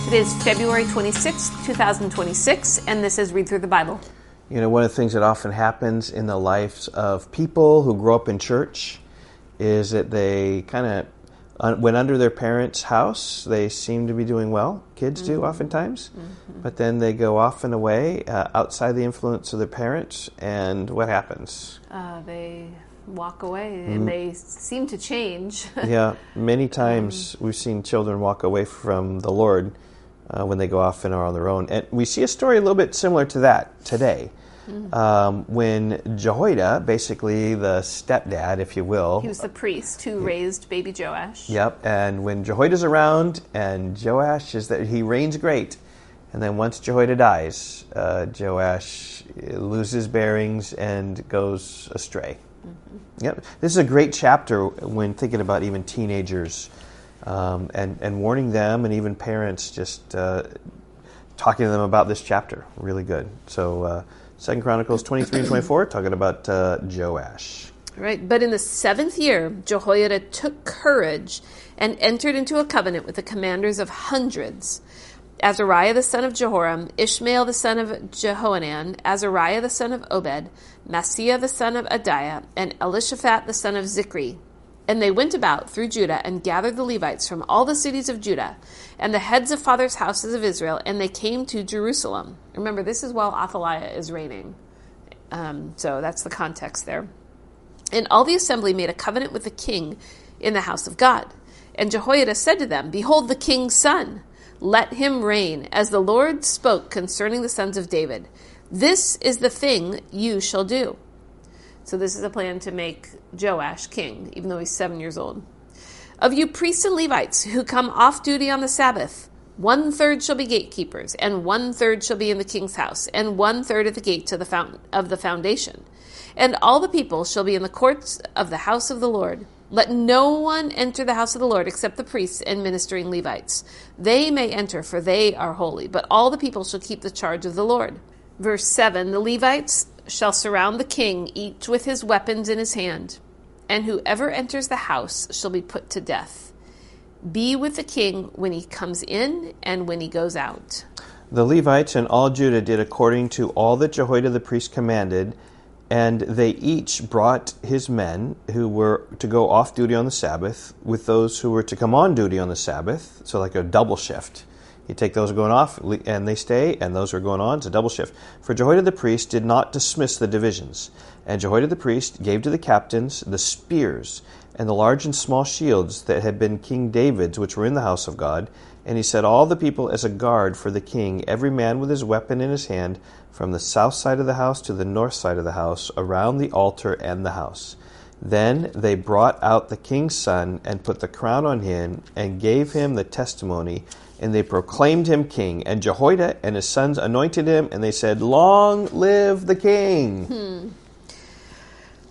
It is February 26th, 2026, and this is Read Through the Bible. You know, one of the things that often happens in the lives of people who grow up in church is that they kind of, when under their parents' house, they seem to be doing well. Kids do oftentimes. But then they go off and away outside the influence of their parents, and what happens? They walk away, and they seem to change. Yeah, many times we've seen children walk away from the Lord when they go off and are on their own. And we see a story a little bit similar to that today. When Jehoiada, basically the stepdad, if you will. He was the priest who raised baby Joash. Yep, and when Jehoiada's around and Joash is that he reigns great. And then once Jehoiada dies, Joash loses bearings and goes astray. Yep, this is a great chapter when thinking about even teenagers and warning them, and even parents, just talking to them about this chapter. Really good. So 2 Chronicles 23 and 24, talking about Joash. Right, but in the 7th year, Jehoiada took courage and entered into a covenant with the commanders of hundreds: Azariah the son of Jehoram, Ishmael the son of Jehohanan, Azariah the son of Obed, Maaseiah the son of Adiah, and Elishaphat the son of Zichri. And they went about through Judah and gathered the Levites from all the cities of Judah and the heads of fathers' houses of Israel, and they came to Jerusalem. Remember, this is while Athaliah is reigning. So that's the context there. And all the assembly made a covenant with the king in the house of God. And Jehoiada said to them, "Behold the king's son. Let him reign, as the Lord spoke concerning the sons of David. This is the thing you shall do." So this is a plan to make Joash king, even though he's 7 years old. "Of you priests and Levites who come off duty on the Sabbath, 1/3 shall be gatekeepers, and 1/3 shall be in the king's house, and 1/3 at the gate of the foundation. And all the people shall be in the courts of the house of the Lord. Let no one enter the house of the Lord except the priests and ministering Levites. They may enter, for they are holy, but all the people shall keep the charge of the Lord." Verse 7, "The Levites shall surround the king, each with his weapons in his hand, and whoever enters the house shall be put to death. Be with the king when he comes in and when he goes out." The Levites and all Judah did according to all that Jehoiada the priest commanded, and they each brought his men who were to go off duty on the Sabbath with those who were to come on duty on the Sabbath, so like a double shift. You take those going off, and they stay, and those who are going on, it's a double shift. For Jehoiada the priest did not dismiss the divisions. And Jehoiada the priest gave to the captains the spears and the large and small shields that had been King David's, which were in the house of God. And he set all the people as a guard for the king, every man with his weapon in his hand, from the south side of the house to the north side of the house, around the altar and the house. Then they brought out the king's son and put the crown on him and gave him the testimony, and they proclaimed him king. And Jehoiada and his sons anointed him, and they said, "Long live the king."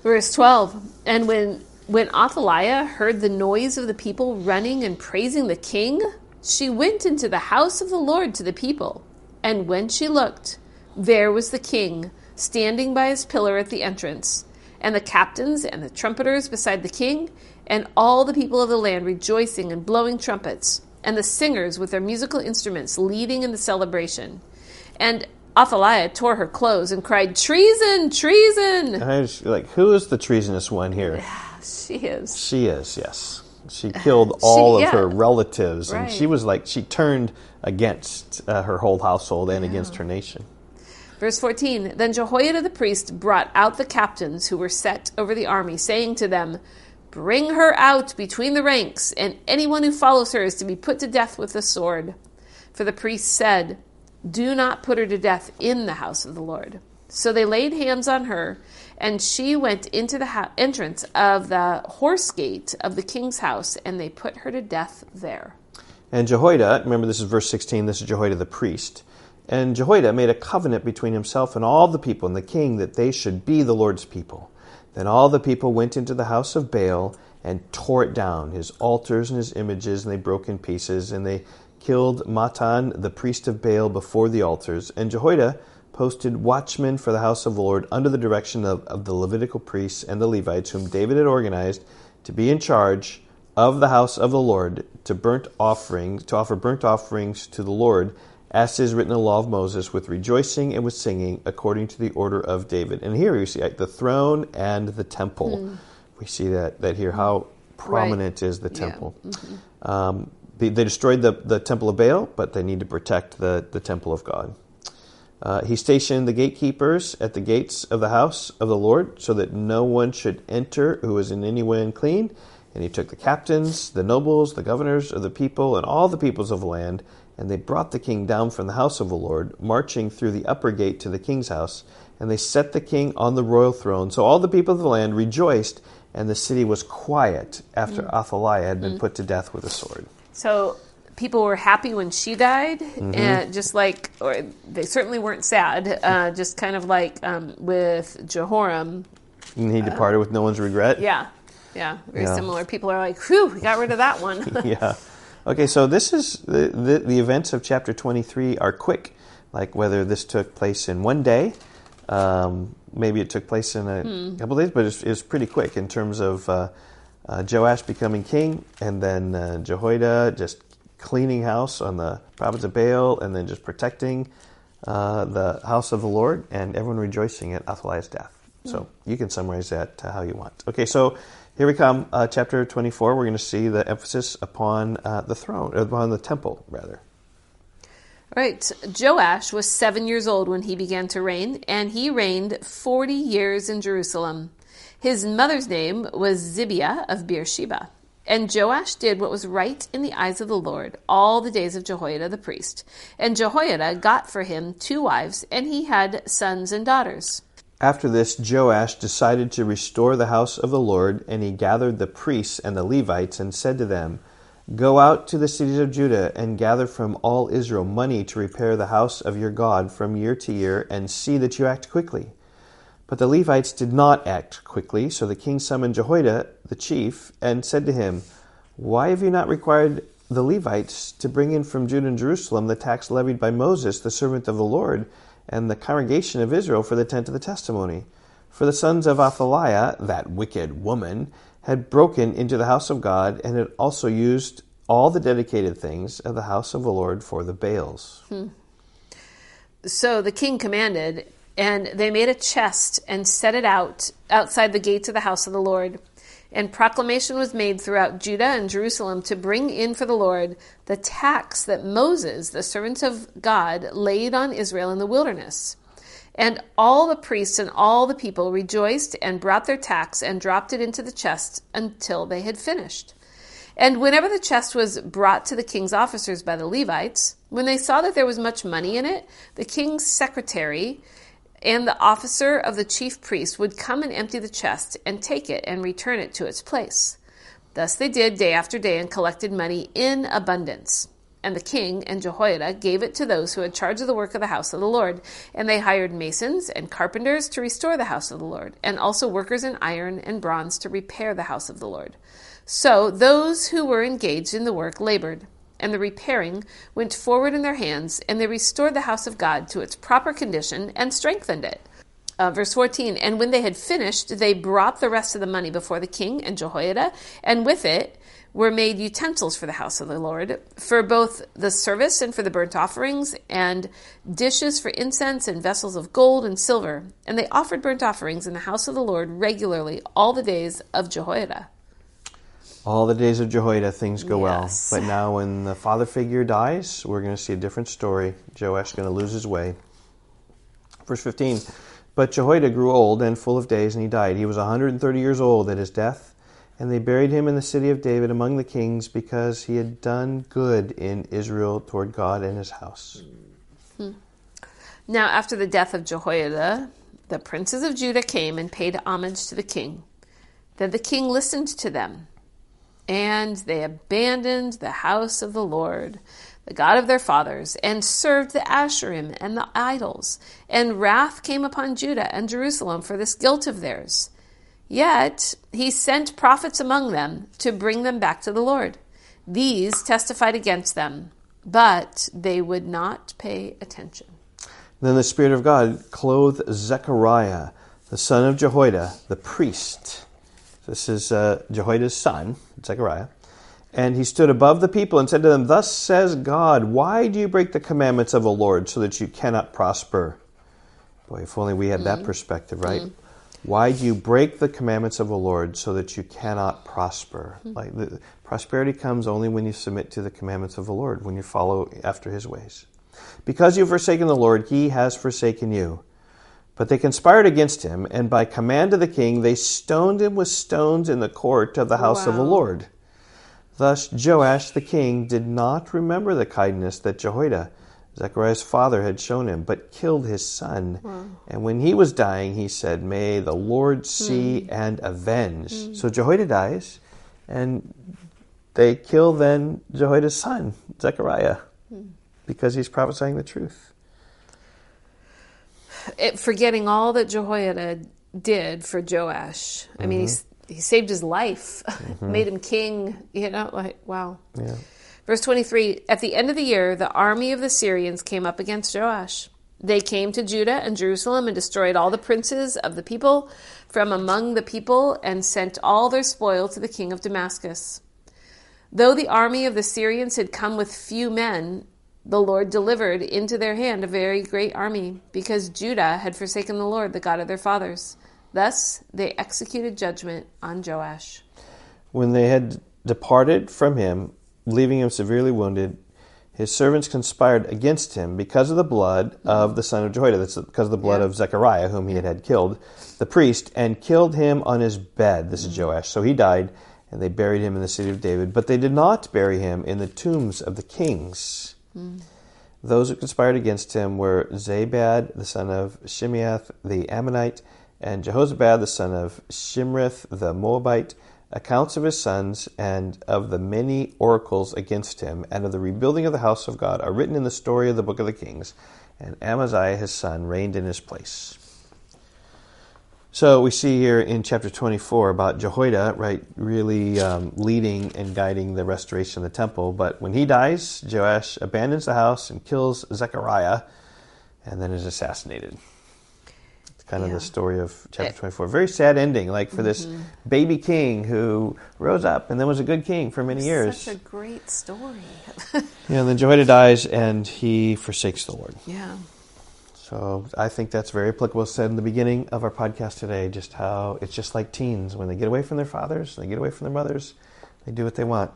Verse 12, "And when Athaliah heard the noise of the people running and praising the king, she went into the house of the Lord to the people. And when she looked, there was the king, standing by his pillar at the entrance, and the captains and the trumpeters beside the king, and all the people of the land rejoicing and blowing trumpets, and the singers with their musical instruments leading in the celebration. And Athaliah tore her clothes and cried, 'Treason! Treason!'" And I was like, who is the treasonous one here? She is. She is, yes. She killed all of her relatives, and right. she was like, she turned against her whole household and against her nation. Verse 14, "Then Jehoiada the priest brought out the captains who were set over the army, saying to them, 'Bring her out between the ranks, and anyone who follows her is to be put to death with the sword.' For the priest said, 'Do not put her to death in the house of the Lord.' So they laid hands on her, and she went into the entrance of the horse gate of the king's house, and they put her to death there." And Jehoiada, remember this is verse 16, this is Jehoiada the priest. And Jehoiada made a covenant between himself and all the people and the king that they should be the Lord's people. Then all the people went into the house of Baal and tore it down, his altars and his images, and they broke in pieces, and they killed Matan, the priest of Baal, before the altars. And Jehoiada posted watchmen for the house of the Lord under the direction of the Levitical priests and the Levites, whom David had organized to be in charge of the house of the Lord to offer burnt offerings to the Lord, as is written in the law of Moses, with rejoicing and with singing, according to the order of David. And here we see the throne and the temple. We see that here, how prominent is the temple. They destroyed the temple of Baal, but they need to protect the temple of God. He stationed the gatekeepers at the gates of the house of the Lord, so that no one should enter who was in any way unclean. And he took the captains, the nobles, the governors of the people, and all the peoples of the land, and they brought the king down from the house of the Lord, marching through the upper gate to the king's house, and they set the king on the royal throne. So all the people of the land rejoiced, and the city was quiet after Athaliah had been put to death with a sword. So people were happy when she died, and or they certainly weren't sad, just kind of like with Jehoram. And he departed with no one's regret. Yeah, very similar. People are like, whew, we got rid of that one. Yeah. Okay, so this is the events of chapter 23 are quick, like whether this took place in one day, maybe it took place in a couple of days, but it's pretty quick in terms of Joash becoming king, and then Jehoiada just cleaning house on the province of Baal, and then just protecting the house of the Lord, and everyone rejoicing at Athaliah's death. So you can summarize that how you want. Okay, so here we come, chapter 24. We're going to see the emphasis upon the throne, upon the temple, rather. Right. Joash was 7 years old when he began to reign, and he reigned 40 years in Jerusalem. His mother's name was Zibiah of Beersheba. And Joash did what was right in the eyes of the Lord all the days of Jehoiada the priest. And Jehoiada got for him 2 wives, and he had sons and daughters. After this, Joash decided to restore the house of the Lord, and he gathered the priests and the Levites and said to them, "Go out to the cities of Judah and gather from all Israel money to repair the house of your God from year to year, and see that you act quickly." But the Levites did not act quickly, so the king summoned Jehoiada, the chief, and said to him, "Why have you not required the Levites to bring in from Judah and Jerusalem the tax levied by Moses, the servant of the Lord, and the congregation of Israel for the tent of the testimony? For the sons of Athaliah, that wicked woman, had broken into the house of God, and had also used all the dedicated things of the house of the Lord for the Baals." So the king commanded, and they made a chest and set it outside the gates of the house of the Lord. And proclamation was made throughout Judah and Jerusalem to bring in for the Lord the tax that Moses, the servant of God, laid on Israel in the wilderness. And all the priests and all the people rejoiced and brought their tax and dropped it into the chest until they had finished. And whenever the chest was brought to the king's officers by the Levites, when they saw that there was much money in it, the king's secretary and the officer of the chief priest would come and empty the chest and take it and return it to its place. Thus they did day after day and collected money in abundance. And the king and Jehoiada gave it to those who had charge of the work of the house of the Lord. And they hired masons and carpenters to restore the house of the Lord, and also workers in iron and bronze to repair the house of the Lord. So those who were engaged in the work labored, and the repairing went forward in their hands, and they restored the house of God to its proper condition and strengthened it. Verse 14, and when they had finished, they brought the rest of the money before the king and Jehoiada, and with it were made utensils for the house of the Lord, for both the service and for the burnt offerings, and dishes for incense, and vessels of gold and silver. And they offered burnt offerings in the house of the Lord regularly all the days of Jehoiada. All the days of Jehoiada, things go Yes. well. But now when the father figure dies, we're going to see a different story. Joash is going to lose his way. Verse 15, but Jehoiada grew old and full of days, and he died. He was 130 years old at his death, and they buried him in the city of David among the kings, because he had done good in Israel toward God and his house. Now after the death of Jehoiada, the princes of Judah came and paid homage to the king. Then the king listened to them, and they abandoned the house of the Lord, the God of their fathers, and served the Asherim and the idols. And wrath came upon Judah and Jerusalem for this guilt of theirs. Yet he sent prophets among them to bring them back to the Lord. These testified against them, but they would not pay attention. Then the Spirit of God clothed Zechariah, the son of Jehoiada, the priest. This is Jehoiada's son, Zechariah, And he stood above the people and said to them, "Thus says God, why do you break the commandments of the Lord so that you cannot prosper?" Boy, if only we had that perspective, right? Why do you break the commandments of the Lord so that you cannot prosper? Like prosperity comes only when you submit to the commandments of the Lord, when you follow after his ways. Because you've forsaken the Lord, he has forsaken you. But they conspired against him, and by command of the king, they stoned him with stones in the court of the house of the Lord. Thus Joash the king did not remember the kindness that Jehoiada, Zechariah's father, had shown him, but killed his son. And when he was dying, he said, "May the Lord see and avenge." So Jehoiada dies, and they kill then Jehoiada's son, Zechariah, because he's prophesying the truth. Forgetting all that Jehoiada did for Joash. I mean, he saved his life, made him king, wow. Yeah. Verse 23, at the end of the year, the army of the Syrians came up against Joash. They came to Judah and Jerusalem and destroyed all the princes of the people from among the people and sent all their spoil to the king of Damascus. Though the army of the Syrians had come with few men, the Lord delivered into their hand a very great army, because Judah had forsaken the Lord, the God of their fathers. Thus they executed judgment on Joash. When they had departed from him, leaving him severely wounded, his servants conspired against him because of the blood of the son of Jehoiada. That's because of the blood of Zechariah, whom he had killed, the priest, and killed him on his bed. This is Joash. So he died, and they buried him in the city of David. But they did not bury him in the tombs of the kings. Those who conspired against him were Zabad, the son of Shimeath, the Ammonite, and Jehozabad, the son of Shimrith, the Moabite. Accounts of his sons and of the many oracles against him and of the rebuilding of the house of God are written in the story of the book of the Kings, and Amaziah his son reigned in his place. So we see here in chapter 24 about Jehoiada, right, really leading and guiding the restoration of the temple. But when he dies, Joash abandons the house and kills Zechariah and then is assassinated. Kind of the story of chapter 24. Very sad ending, like for this baby king who rose up and then was a good king for many years. Such a great story. And then Jehoiada dies and he forsakes the Lord. Yeah. So I think that's very applicable. Said in the beginning of our podcast today, just how it's just like teens. When they get away from their fathers, they get away from their mothers, they do what they want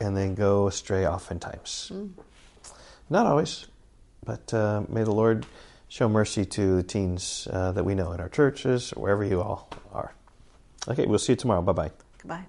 and then go astray oftentimes. Not always, but may the Lord show mercy to the teens that we know in our churches, or wherever you all are. Okay, we'll see you tomorrow. Bye-bye. Goodbye.